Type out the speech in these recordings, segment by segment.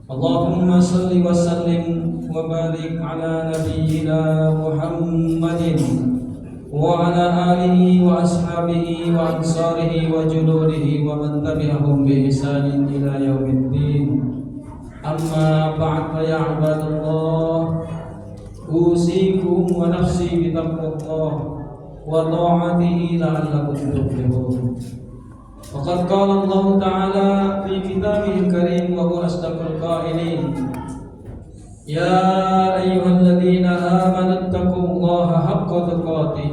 اللهم صل وسلم وبارك على نبينا محمد وعلى آله وأصحابه وأنصاره وجنوده ومن تبعهم بإحسان إلى يوم الدين. أما بعد فيا عباد الله، أوصيكم ونفسي بتقوى الله وطاعته لعلكم تفلحون. وقد قال الله تعالى في كتابه الكريم وهو أصدق القائلين: يا أيها الذين آمنوا اتقوا الله حق تقاته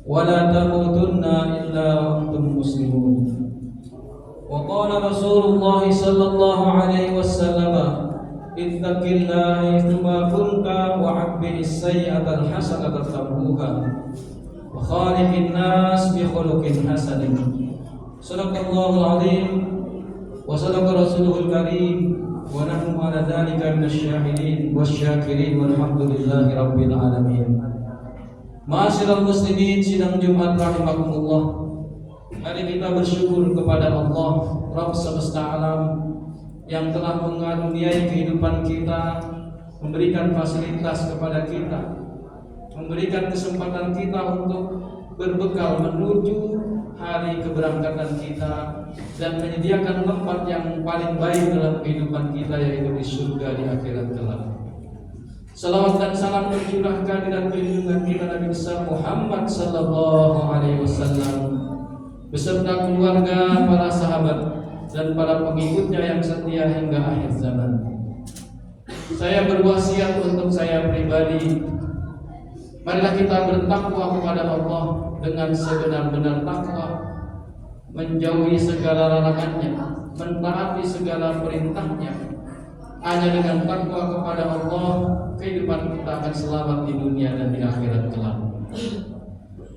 ولا تموتن إلا وأنتم مسلمون. وقال رسول الله صلى الله عليه وسلم: اتق الله حيثما كنت وعبر السيئة الحسنة تمحوها وخالق الناس بخلق حسن. Sadaqallahul azim wa sadaqa rasulul karim wa nahnu ala dzalika minasyahidin wasyakirin walhamdulillahi rabbil alamin. Ma'asyiral muslimin, sidang Jumat rahimakumullah. Mari kita bersyukur kepada Allah Rabb semesta alam yang telah mengaruniai kehidupan kita, memberikan fasilitas kepada kita, memberikan kesempatan kita untuk berbekal menuju hari keberangkatan kita dan menyediakan tempat yang paling baik dalam kehidupan kita, yaitu di surga di akhirat kelak. Salawat dan salam tercurahkan dan junjungan kita Nabi besar Muhammad sallallahu alaihi wasallam beserta keluarga, para sahabat dan para pengikutnya yang setia hingga akhir zaman. Saya berwasiat untuk saya pribadi, marilah kita bertakwa kepada Allah dengan sebenar-benar takwa, menjauhi segala larangannya, mentaati segala perintahnya. Hanya dengan takwa kepada Allah, kehidupan kita akan selamat di dunia dan di akhirat kelak.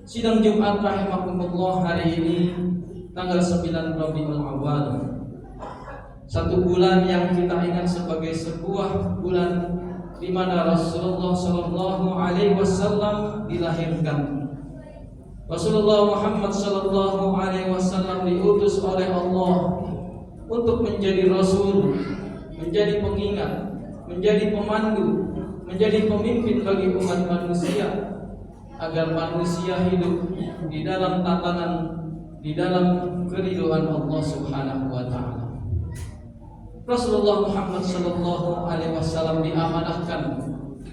Sidang Jumat rahimakumullah, hari ini tanggal 9 Rabiul Awal, satu bulan yang kita ingat sebagai sebuah bulan di mana Rasulullah Shallallahu Alaihi Wasallam dilahirkan. Rasulullah Muhammad Sallallahu Alaihi Wasallam diutus oleh Allah untuk menjadi Rasul, menjadi pengingat, menjadi pemandu, menjadi pemimpin bagi umat manusia, agar manusia hidup di dalam tatanan, di dalam keridhaan Allah Subhanahu Wa Taala. Rasulullah Muhammad Sallallahu Alaihi Wasallam diamanahkan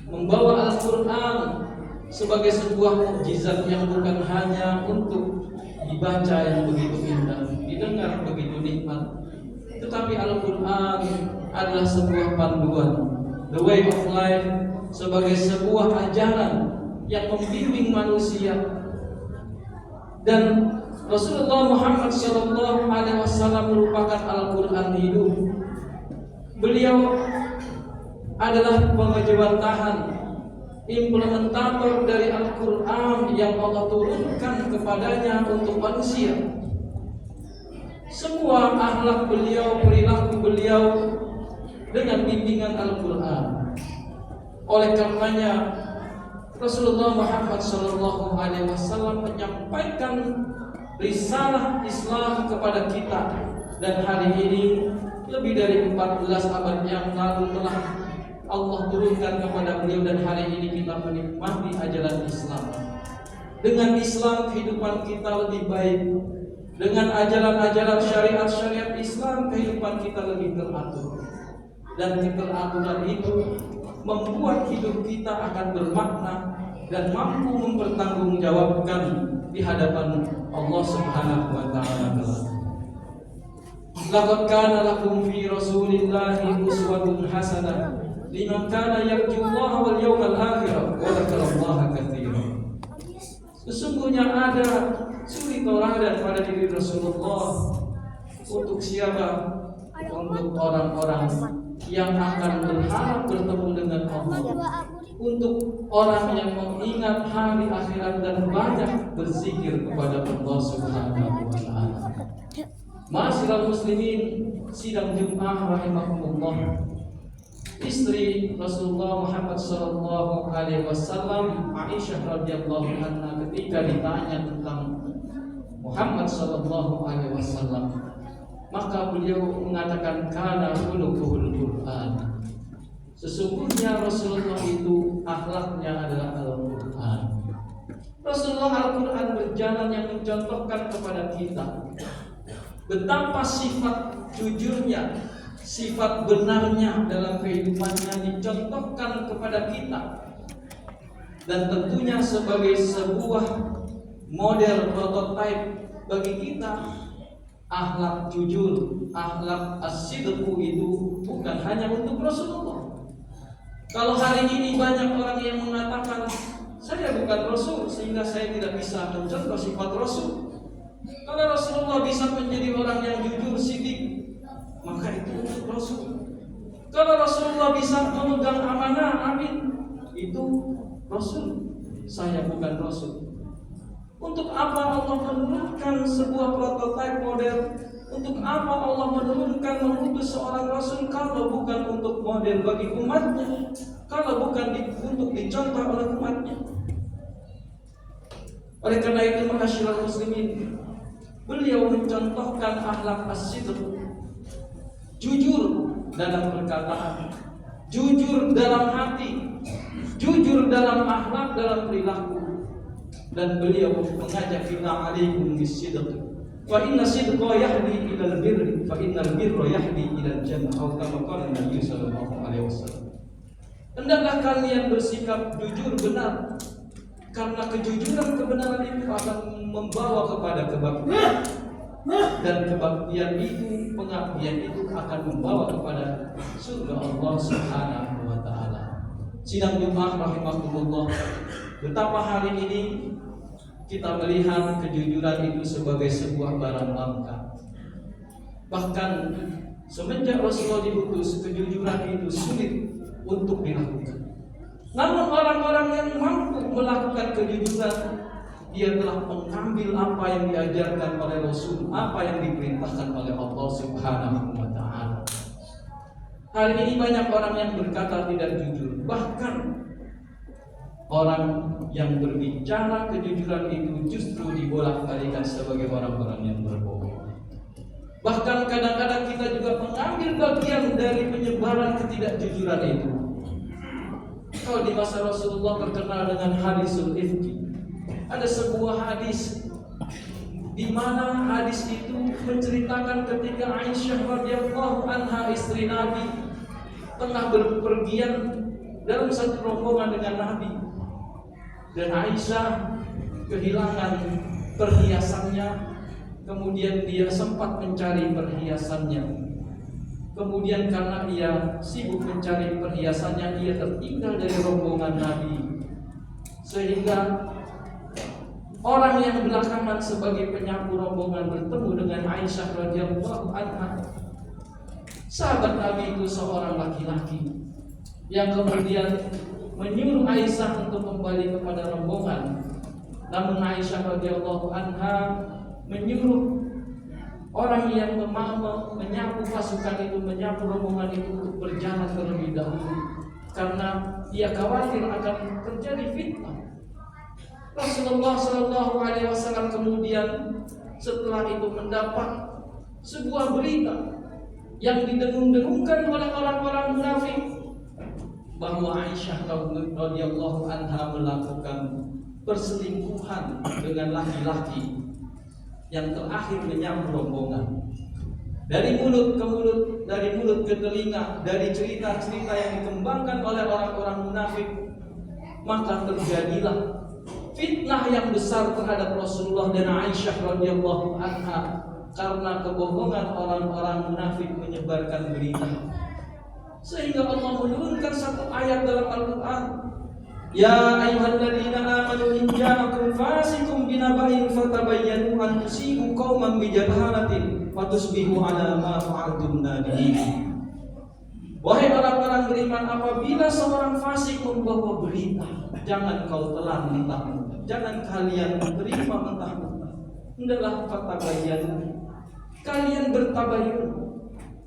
membawa Al-Quran sebagai sebuah mukjizat yang bukan hanya untuk dibaca yang begitu indah, didengar begitu nikmat, tetapi Al-Quran adalah sebuah panduan, the way of life, sebagai sebuah ajaran yang membimbing manusia. Dan Rasulullah Muhammad Sallallahu Alaihi Wasallam merupakan Al-Quran hidup. Beliau adalah pengejawatahan, implementator dari Al-Quran yang Allah turunkan kepadanya untuk manusia. Semua akhlak beliau, perilaku beliau dengan bimbingan Al-Quran. Oleh karenanya Rasulullah Muhammad SAW menyampaikan risalah Islam kepada kita, dan hari ini lebih dari 14 abad yang lalu telah Allah turunkan kepada beliau, dan hari ini kita menikmati ajaran Islam. Dengan Islam kehidupan kita lebih baik. Dengan ajaran-ajaran syariat-syariat Islam kehidupan kita lebih teratur. Dan keteraturan itu membuat hidup kita akan bermakna dan mampu mempertanggungjawabkan di hadapan Allah Subhanahu wa taala. Laqad kana lakum fi Rasulillahi uswatun hasanah liman kana yarjullaha wal yawmal akhir wa dzakarallaha katsiran. Sesungguhnya ada suri tauladan pada diri Rasulullah untuk siapa? Untuk orang-orang yang akan berharap bertemu dengan Allah, untuk orang yang mengingat hari akhirat dan banyak berzikir kepada Allah Subhanahu wa taala. Ma'asyiral muslimin, sidang Jumat rahimakumullah. Istri Rasulullah Muhammad sallallahu alaihi wasallam, Aisyah radhiyallahu anha, ketika ditanya tentang Muhammad sallallahu alaihi wasallam, maka beliau mengatakan kana khuluquhul Quran. Sesungguhnya Rasulullah itu akhlaknya adalah Al-Quran. Rasulullah Al-Quran berjalan yang mencontohkan kepada kita betapa sifat jujurnya, sifat benarnya dalam kehidupannya dicontohkan kepada kita. Dan tentunya sebagai sebuah model prototipe bagi kita, akhlak jujur, akhlak as-sidqu itu bukan hanya untuk Rasulullah. Kalau hari ini banyak orang yang mengatakan saya bukan Rasul sehingga saya tidak bisa mencontoh sifat Rasul. Kalau Rasulullah bisa menjadi orang yang jujur, sidik, maka itu untuk Rasul. Kalau Rasulullah bisa memegang amanah, amin, itu Rasul. Saya bukan Rasul. Untuk apa Allah menurunkan sebuah prototipe model? Untuk apa Allah menurunkan mengutus seorang Rasul kalau bukan untuk model bagi umatnya, kalau bukan untuk dicontoh oleh umatnya? Oleh karena itu, ma'asyiral muslimin, beliau mencontohkan akhlak as-sidq, jujur dalam perkataan, jujur dalam hati, jujur dalam akhlak, dalam perilaku. Dan beliau mengajak kita alaikum bis-sidq. Fa inna sidqa yahdi ilal birri, fa innal birra yahdi ilal jannah. Atau kama qala Nabi sallallahu alaihi wasallam. Hendaklah kalian bersikap jujur benar, karena kejujuran kebenaran itu akan membawa kepada kebaktian, dan kebaktian itu, pengabdian itu akan membawa kepada surga Allah Subhanahu wa taala. Sidang Jumat rahimakumullah, betapa hari ini kita melihat kejujuran itu sebagai sebuah barang langka. Bahkan semenjak Rasulullah diutus, kejujuran itu sulit untuk dilakukan. Namun orang-orang yang mampu melakukan kejujuran, dia telah mengambil apa yang diajarkan oleh Rasul, apa yang diperintahkan oleh Allah Subhanahu wa taala. Hari ini banyak orang yang berkata tidak jujur. Bahkan orang yang berbicara kejujuran itu justru dibolak-balikan sebagai orang-orang yang berbohong. Bahkan kadang-kadang kita juga mengambil bagian dari penyebaran ketidakjujuran itu. Kalau di masa Rasulullah terkenal dengan hadisul ifki, ada sebuah hadis di mana hadis itu menceritakan ketika Aisyah radhiyallahu anha, istri Nabi, tengah berpergian dalam satu rombongan dengan Nabi, dan Aisyah kehilangan perhiasannya. Kemudian dia sempat mencari perhiasannya. Kemudian karena ia sibuk mencari perhiasannya, ia tertinggal dari rombongan Nabi. Sehingga orang yang belakangan sebagai penyapu rombongan bertemu dengan Aisyah radhiyallahu anha. Sahabat Nabi itu seorang laki-laki yang kemudian menyuruh Aisyah untuk kembali kepada rombongan. Namun Aisyah radhiyallahu anha menyuruh orang yang menyapu pasukan itu, menyapu rombongan itu untuk berjalan terlebih dahulu, karena ia khawatir akan terjadi fitnah. Rasulullah Shallallahu Alaihi Wasallam kemudian setelah itu mendapat sebuah berita yang didengung-dengungkan oleh orang-orang munafik bahwa Aisyah radhiyallahu anha melakukan perselingkuhan dengan laki-laki yang terakhir menyapu rombongan. Dari mulut ke mulut, dari mulut ke telinga, dari cerita-cerita yang dikembangkan oleh orang-orang munafik, maka terjadilah fitnah yang besar terhadap Rasulullah dan Aisyah radhiyallahu anha karena kebohongan orang-orang munafik menyebarkan berita. Sehingga Allah menurunkan satu ayat dalam Al-Quran, Ya ayyuhalladzina amanu in ja'akum fasiqun binaba'in fatabayyanu an tusibu qauman bijahalatin fatusbihu 'ala ma fa'altum nadimin. Wahai orang-orang beriman, apabila seorang fasik membawa berita, jangan kau telan mentah-mentah, jangan kalian menerima mentah-mentah. Hendaklah fatabayyanu, kalian bertabayyun.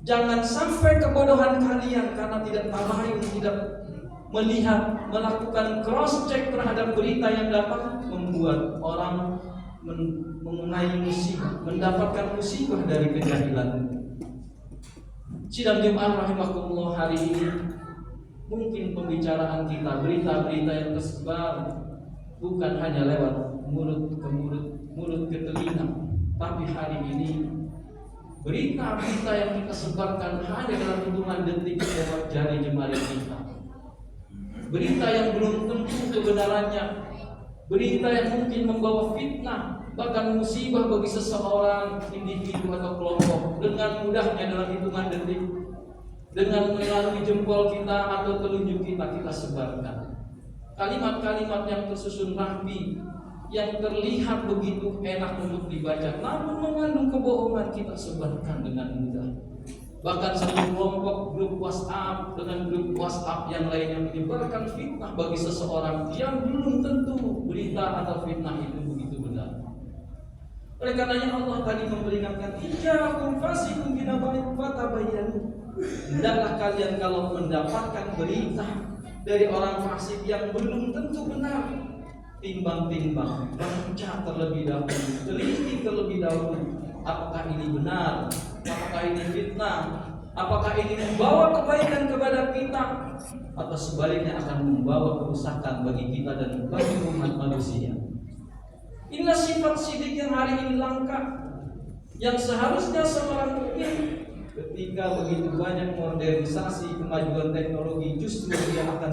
Jangan sampai kebodohan kalian karena tidak tabayun, tidak melihat, melakukan cross check terhadap berita yang dapat membuat orang mengenai musibah, mendapatkan musibah dari kejahilan. Sidang Jumat rahimakumullah, hari ini Mungkin pembicaraan kita, berita-berita yang tersebar bukan hanya lewat mulut ke mulut, mulut ke telinga, tapi hari ini berita-berita yang kita sebarkan hanya dalam hitungan detik lewat jari jemari kita. Berita yang belum tentu kebenarannya, berita yang mungkin membawa fitnah, bahkan musibah bagi seseorang, individu atau kelompok, dengan mudahnya dalam hitungan detik, dengan melalui jempol kita atau telunjuk kita sebarkan. Kalimat-kalimat yang tersusun rapi, yang terlihat begitu enak untuk dibaca, namun mengandung kebohongan, kita sebarkan dengan mudah. Bahkan satu kelompok grup WhatsApp dengan grup WhatsApp yang lainnya menyebarkan fitnah bagi seseorang yang belum tentu berita atau fitnah itu begitu benar. Oleh karenanya Allah tadi memperingatkan, "Ija'akum fasiqun binaba'in fatabayyanu." Hendaklah kalian kalau mendapatkan berita dari orang fasik yang belum tentu benar, timbang-timbang, baca terlebih dahulu, teliti terlebih dahulu, apakah ini benar, apakah ini fitnah, apakah ini membawa kebaikan kepada kita, atau sebaliknya akan membawa kerusakan bagi kita dan bagi umat manusia. Inilah sifat sidik yang hari ini langka, yang seharusnya seorang mukmin ketika begitu banyak modernisasi kemajuan teknologi, justru dia akan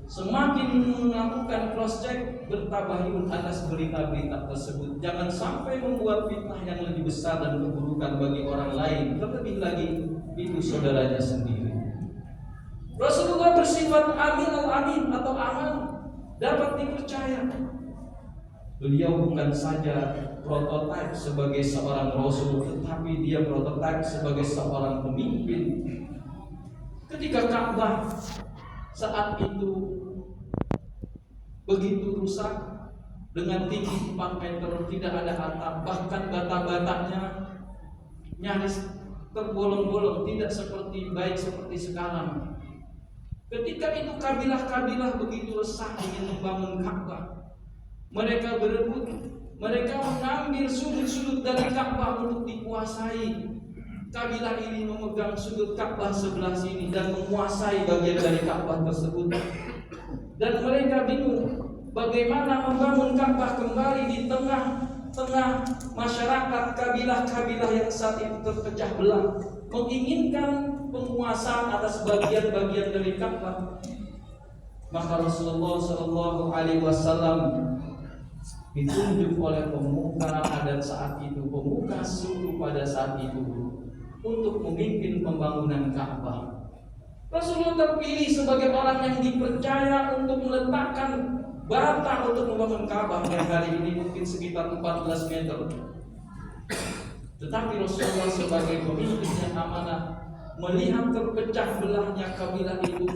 semakin melakukan cross check, bertabayun atas berita-berita tersebut. Jangan sampai membuat fitnah yang lebih besar dan keburukan bagi orang lain, terlebih lagi itu saudaranya sendiri. Rasulullah bersifat amin al-amin atau aman, dapat dipercaya. Beliau bukan saja prototipe sebagai seorang rasul, tetapi dia prototipe sebagai seorang pemimpin. Ketika Ka'bah saat itu begitu rusak dengan tinggi 4 meter, tidak ada atap, bahkan bata-batanya nyaris terbolong-bolong, tidak baik seperti sekarang. Ketika itu kabilah-kabilah begitu resah ingin membangun Ka'bah. Mereka berebut, mereka mengambil sudut-sudut dari Ka'bah untuk dikuasai. Kabilah ini memegang sudut Ka'bah sebelah sini dan menguasai bagian dari Ka'bah tersebut. Dan mereka bingung bagaimana membangun Ka'bah kembali di tengah-tengah masyarakat kabilah-kabilah yang saat itu terpecah belah, menginginkan penguasaan atas bagian-bagian dari Ka'bah. Maka Rasulullah SAW ditunjuk oleh pemuka adat saat itu, pemuka suku pada saat itu, untuk memimpin pembangunan Ka'bah. Rasulullah terpilih sebagai orang yang dipercaya untuk meletakkan bata untuk membangun Ka'bah yang hari ini mungkin sekitar 14 meter. Tetapi Rasulullah sebagai pemimpin yang amanah, melihat terpecah belahnya kabilah itu,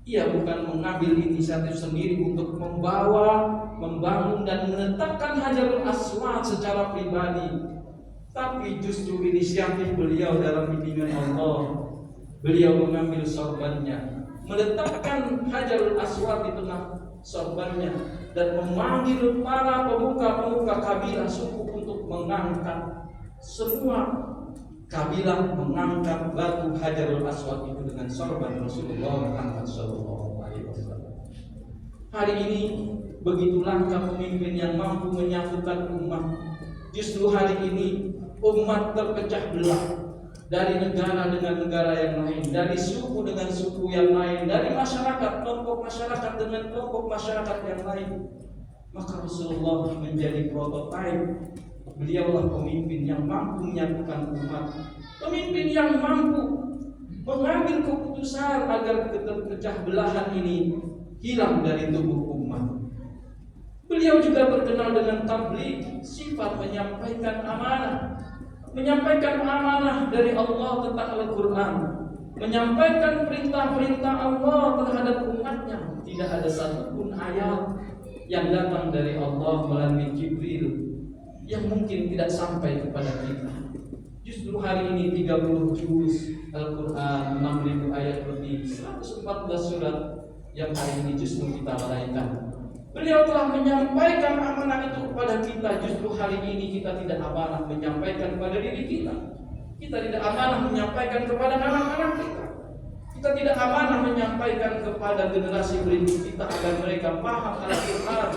ia bukan mengambil inisiatif sendiri untuk membangun dan menetapkan Hajarul Aswad secara pribadi, tapi justru inisiatif beliau dalam bimbingan Allah. Beliau mengambil sorbannya, meletakkan Hajarul Aswad di tengah sorbannya, dan memanggil para pemuka-pemuka kabilah suku untuk mengangkat. Semua kabilah mengangkat batu Hajarul Aswad itu dengan sorban Rasulullah Muhammad SAW. Hari ini begitu langka pemimpin yang mampu menyatukan umat. Justru hari ini umat terpecah belah dari negara dengan negara yang lain, dari suku dengan suku yang lain, dari masyarakat, kelompok masyarakat dengan kelompok masyarakat yang lain. Maka Rasulullah menjadi prototipe. Beliaulah pemimpin yang mampu menyatukan umat, pemimpin yang mampu mengambil keputusan agar keterpecah belahan ini hilang dari tubuh umat. Beliau juga terkenal dengan tabligh, sifat menyampaikan amanah dari Allah tentang Al-Quran, menyampaikan perintah-perintah Allah terhadap umatnya. Tidak ada satupun ayat yang datang dari Allah melalui Jibril yang mungkin tidak sampai kepada kita. Justru hari ini 30 juz Al-Quran, 6.000 ayat lebih, 114 surat yang hari ini justru kita lalaikan. Beliau telah menyampaikan amanah itu kepada kita. Justru hari ini kita tidak amanah menyampaikan kepada diri kita. Kita tidak amanah menyampaikan kepada anak-anak kita. Kita tidak amanah menyampaikan kepada generasi berikut kita agar mereka paham Al-Quran,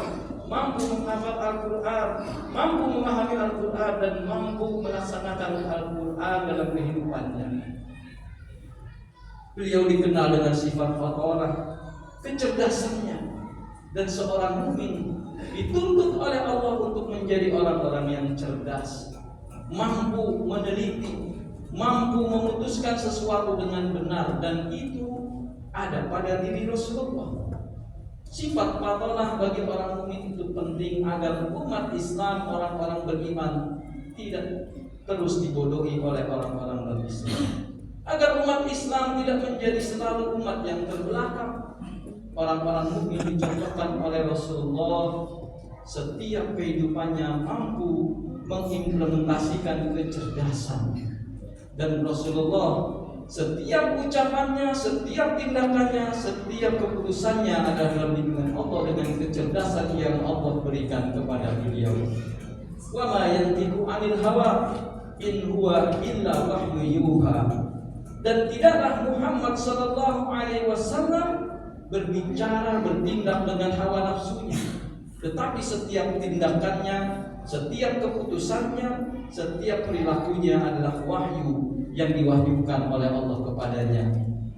mampu menghafal Al-Quran, mampu memahami Al-Quran, dan mampu melaksanakan Al-Quran dalam kehidupannya. Beliau dikenal dengan sifat fatonah, kecerdasannya, dan seorang mukmin dituntut oleh Allah untuk menjadi orang-orang yang cerdas, mampu meneliti, mampu memutuskan sesuatu dengan benar, dan itu ada pada diri Rasulullah. Sifat fatonah bagi orang mukmin itu penting agar umat Islam, orang-orang beriman, tidak terus dibodohi oleh orang-orang non-Islam, agar umat Islam tidak menjadi selalu umat yang terbelakang. Orang-orang mukmin dicontohkan oleh Rasulullah, setiap kehidupannya mampu mengimplementasikan kecerdasan. Dan Rasulullah setiap ucapannya, setiap tindakannya, setiap keputusannya adalah dalam lindungan Allah dengan kecerdasan yang Allah berikan kepada beliau. Wa ma yantiqu 'anil hawa in huwa illa wahyu yuha. Dan tidaklah Muhammad sallallahu alaihi wasallam berbicara, bertindak dengan hawa nafsunya, tetapi setiap tindakannya, setiap keputusannya, setiap perilakunya adalah wahyu yang diwahyukan oleh Allah kepadanya.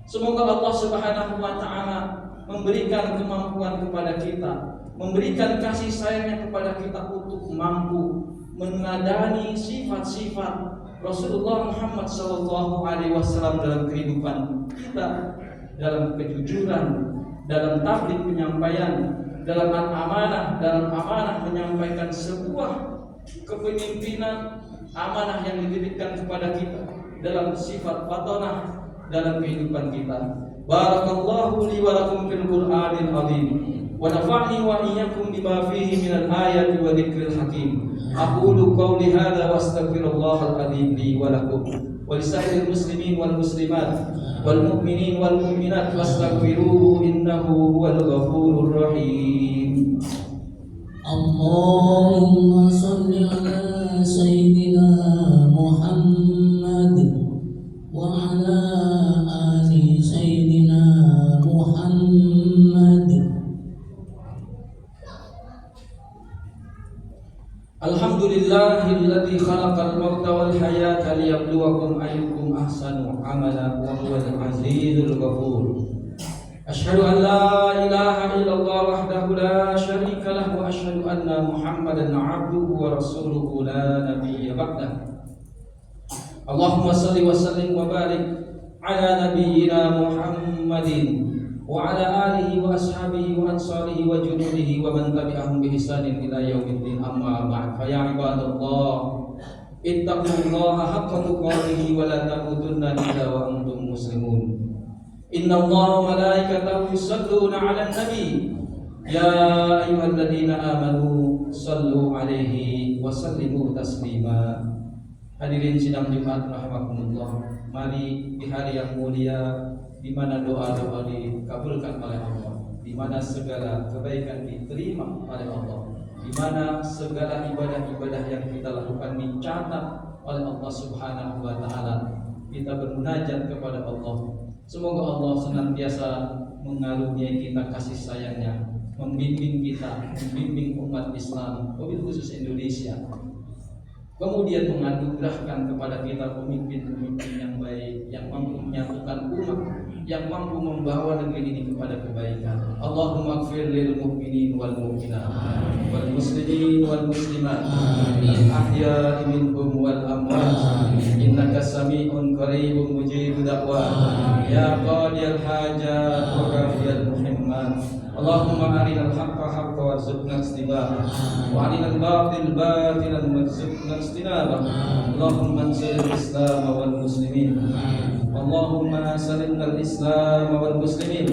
Semoga Allah Subhanahu wa taala memberikan kemampuan kepada kita, memberikan kasih sayangnya kepada kita untuk mampu meneladani sifat-sifat Rasulullah Muhammad sallallahu alaihi wasallam dalam kehidupan kita, dalam kejujuran, dalam tabligh penyampaian, dalam amanah menyampaikan sebuah kepemimpinan, amanah yang dititipkan kepada kita, dalam sifat fatonah dalam kehidupan kita. Barakallahu li wa lakum fil Qur'anil azim wa nafa'ni wa iyyakum bima fihi minal ayati wa dzikril hakim. Aqulu qawli hadza wa astaghfirullahal azim li wa lakum wa lisa'iril muslimin wal muslimat wal mu'minin wal mu'minat wastaghfiruhu innahu huwal ghafurur rahim. Allahumma shalli ala sayyidina Muhammad wa ala ali sayyidina Muhammad. Alhamdulillahilladzi khalaqal mauta wal hayata liyabluwakum ayyukum ahsanu amala wa huwal azizul ghafur. Asyhadu an la ilaha illallah wahdahu la syarika lahu wa asyhadu anna Muhammadan 'abduhu wa rasuluhu la nabiyya ba'dah. Allahumma shalli wa sallim wa barik ala nabiyyina Muhammadin wa ala alihi wa ashabihi wa ansarihi wa junudihi wa man tabi'ahum bi ihsanin ila yaumiddin, amma ba'd. Fa ya ibadallah ittaqullaha haqqa tuqatih wa la tamutunna illa wa antum muslimun. Inna Allaha wa malaikatahu yusalluna 'alan nabi ya ayyuhalladzina amanu sallu 'alaihi wa sallimu taslima. Hadirin sidang Jumat rahimakumullah, mari di hari yang mulia di mana doa-doa dikabulkan oleh Allah, di mana segala kebaikan diterima oleh Allah, di mana segala ibadah-ibadah yang kita lakukan dicatat oleh Allah Subhanahu wa taala. Kita bermunajat kepada Allah. Semoga Allah senantiasa mengaruniai kita kasih sayangnya, membimbing kita, membimbing umat Islam, wabil khusus Indonesia. Kemudian menganugerahkan kepada kita pemimpin-pemimpin yang baik, yang mampu menyatukan umat, yang mampu membawa negeri ini kepada kebaikan. Allahumma ighfir lil mu'minin wal mu'minat wal muslimin wal muslimat al ahya'i minhum wal amwat innaka sami'un qaribun mujibud da'wat ya qadiyal hajat wa kafiyal muhimmat. Allahumma arinal haqqa haqqan warzuqna istibahah wa arinal batil batilan warzuqna istinabah. Allahumma ansuril Islam wal muslimin. Allahumma salimnal Islam wal muslimin.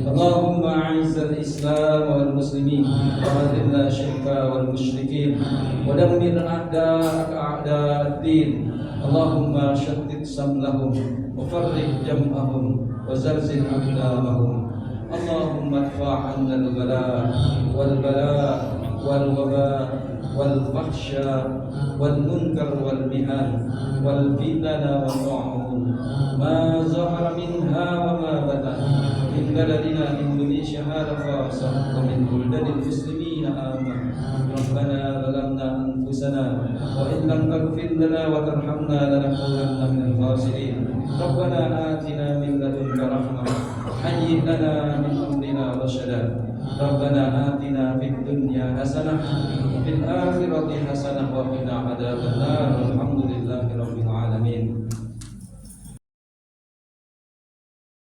Allahumma a'izzal Islam wal muslimin wa adhillal syirka wal musyrikin wa dammir a'da'aka a'da'ad-din. Allahumma shaddid samlahum wa farriq jam'ahum wa zalzil aqdamahum. Allahumma adfa' 'anna al-bala wal bala wal waba wal fahsya wal munkar wal mihan wal fitnah wa ta'un ما ظهر منها وما بطن من بلدنا إندونيسيا هذا خاصة ومن بلدان المسلمين عامة. ربنا ظلمنا أنفسنا وإن لم تغفر لنا وترحمنا لنكونن من الخاسرين. ربنا آتنا من لدنك رحمة هيئ لنا من أمرنا رشدا. ربنا آتنا في الدنيا حسنة وفي الآخرة حسنة وقنا عذاب النار.